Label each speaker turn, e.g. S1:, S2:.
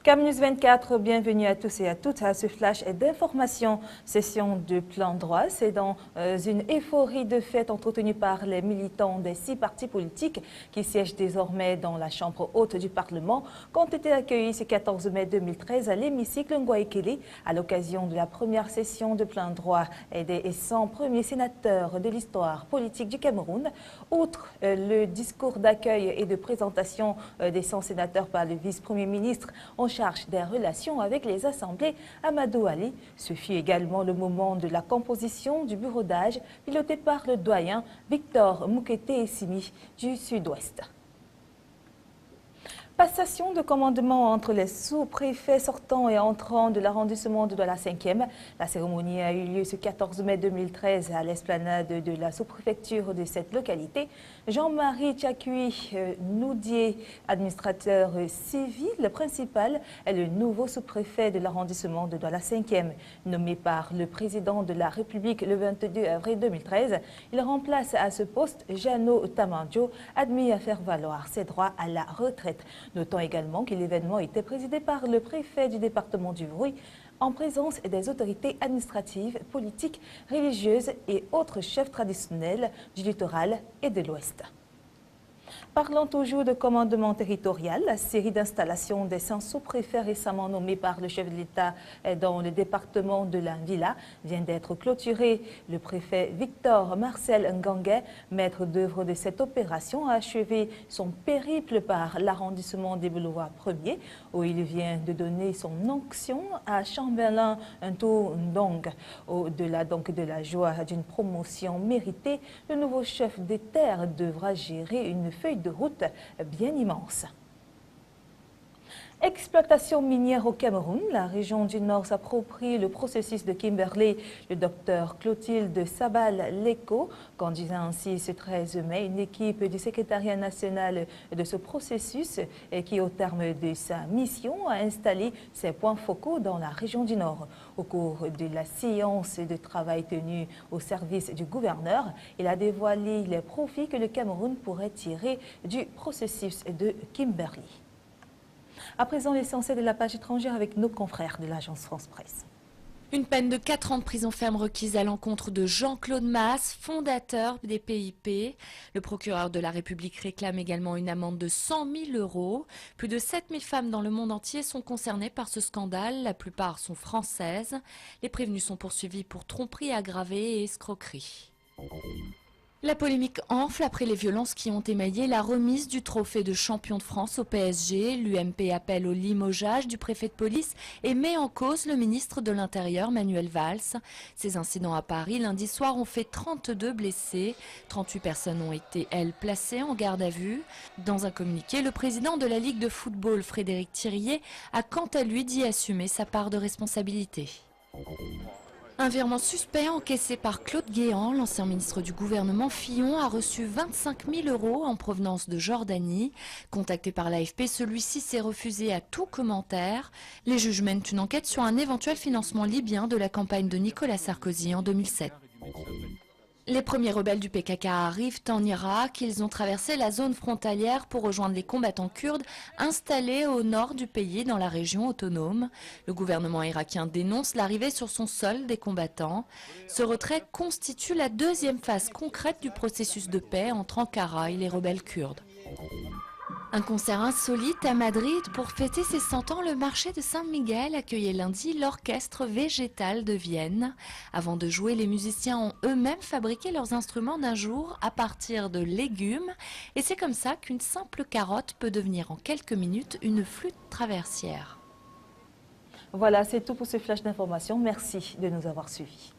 S1: CAMNews 24, bienvenue à tous et à toutes à ce flash d'information, session de plein droit. C'est dans une euphorie de fête entretenue par les militants des 6 partis politiques qui siègent désormais dans la chambre haute du Parlement qu'ont été accueillis ce 14 mai 2013 à l'hémicycle Ngwaikele à l'occasion de la première session de plein droit et des 100 premiers sénateurs de l'histoire politique du Cameroun. Outre le discours d'accueil et de présentation des 100 sénateurs par le vice-premier ministre en charge des relations avec les assemblées, Amadou Ali. Ce fut également le moment de la composition du bureau d'âge piloté par le doyen Victor Moukete-Essimi du Sud-Ouest. Passation de commandement entre les sous-préfets sortants et entrants de l'arrondissement de Douala 5e. La cérémonie a eu lieu ce 14 mai 2013 à l'esplanade de la sous-préfecture de cette localité. Jean-Marie Tchakui Noudier, administrateur civil principal, est le nouveau sous-préfet de l'arrondissement de Douala 5e. Nommé par le président de la République le 22 avril 2013, il remplace à ce poste Jeannot Tamandjo, admis à faire valoir ses droits à la retraite. Notons également que l'événement était présidé par le préfet du département du Bruy en présence des autorités administratives, politiques, religieuses et autres chefs traditionnels du littoral et de l'Ouest. Parlant toujours de commandement territorial, la série d'installations des 100 sous-préfets récemment nommés par le chef de l'État dans le département de la Villa vient d'être clôturée. Le préfet Victor Marcel Ngangué, maître d'œuvre de cette opération, a achevé son périple par l'arrondissement des Boulois 1er, où il vient de donner son onction à Chambellan Ndong. Au-delà donc de la joie d'une promotion méritée, le nouveau chef des terres devra gérer une feuille de route bien immense. Exploitation minière au Cameroun, la région du Nord s'approprie le processus de Kimberley. Le docteur Clotilde Sabal-Leko conduisant ainsi ce 13 mai une équipe du secrétariat national de ce processus qui, au terme de sa mission, a installé ses points focaux dans la région du Nord. Au cours de la séance de travail tenue au service du gouverneur, il a dévoilé les profits que le Cameroun pourrait tirer du processus de Kimberley. À présent, l'essentiel de la page étrangère avec nos confrères de l'agence France-Presse.
S2: Une peine de 4 ans de prison ferme requise à l'encontre de Jean-Claude Maas, fondateur des PIP. Le procureur de la République réclame également une amende de 100 000 €. Plus de 7 000 femmes dans le monde entier sont concernées par ce scandale. La plupart sont françaises. Les prévenus sont poursuivis pour tromperie aggravée et escroquerie. La polémique enfle après les violences qui ont émaillé la remise du trophée de champion de France au PSG. L'UMP appelle au limogeage du préfet de police et met en cause le ministre de l'Intérieur, Manuel Valls. Ces incidents à Paris, lundi soir, ont fait 32 blessés. 38 personnes ont été, elles, placées en garde à vue. Dans un communiqué, le président de la Ligue de football, Frédéric Thirier, a quant à lui dit assumer sa part de responsabilité. Un virement suspect encaissé par Claude Guéant, l'ancien ministre du gouvernement Fillon, a reçu 25 000 € en provenance de Jordanie. Contacté par l'AFP, celui-ci s'est refusé à tout commentaire. Les juges mènent une enquête sur un éventuel financement libyen de la campagne de Nicolas Sarkozy en 2007. Les premiers rebelles du PKK arrivent en Irak. Ils ont traversé la zone frontalière pour rejoindre les combattants kurdes installés au nord du pays dans la région autonome. Le gouvernement irakien dénonce l'arrivée sur son sol des combattants. Ce retrait constitue la deuxième phase concrète du processus de paix entre Ankara et les rebelles kurdes. Un concert insolite à Madrid pour fêter ses 100 ans. Le marché de Saint-Miguel accueillait lundi l'orchestre végétal de Vienne. Avant de jouer, les musiciens ont eux-mêmes fabriqué leurs instruments d'un jour à partir de légumes. Et c'est comme ça qu'une simple carotte peut devenir en quelques minutes une flûte traversière.
S1: Voilà, c'est tout pour ce flash d'information. Merci de nous avoir suivis.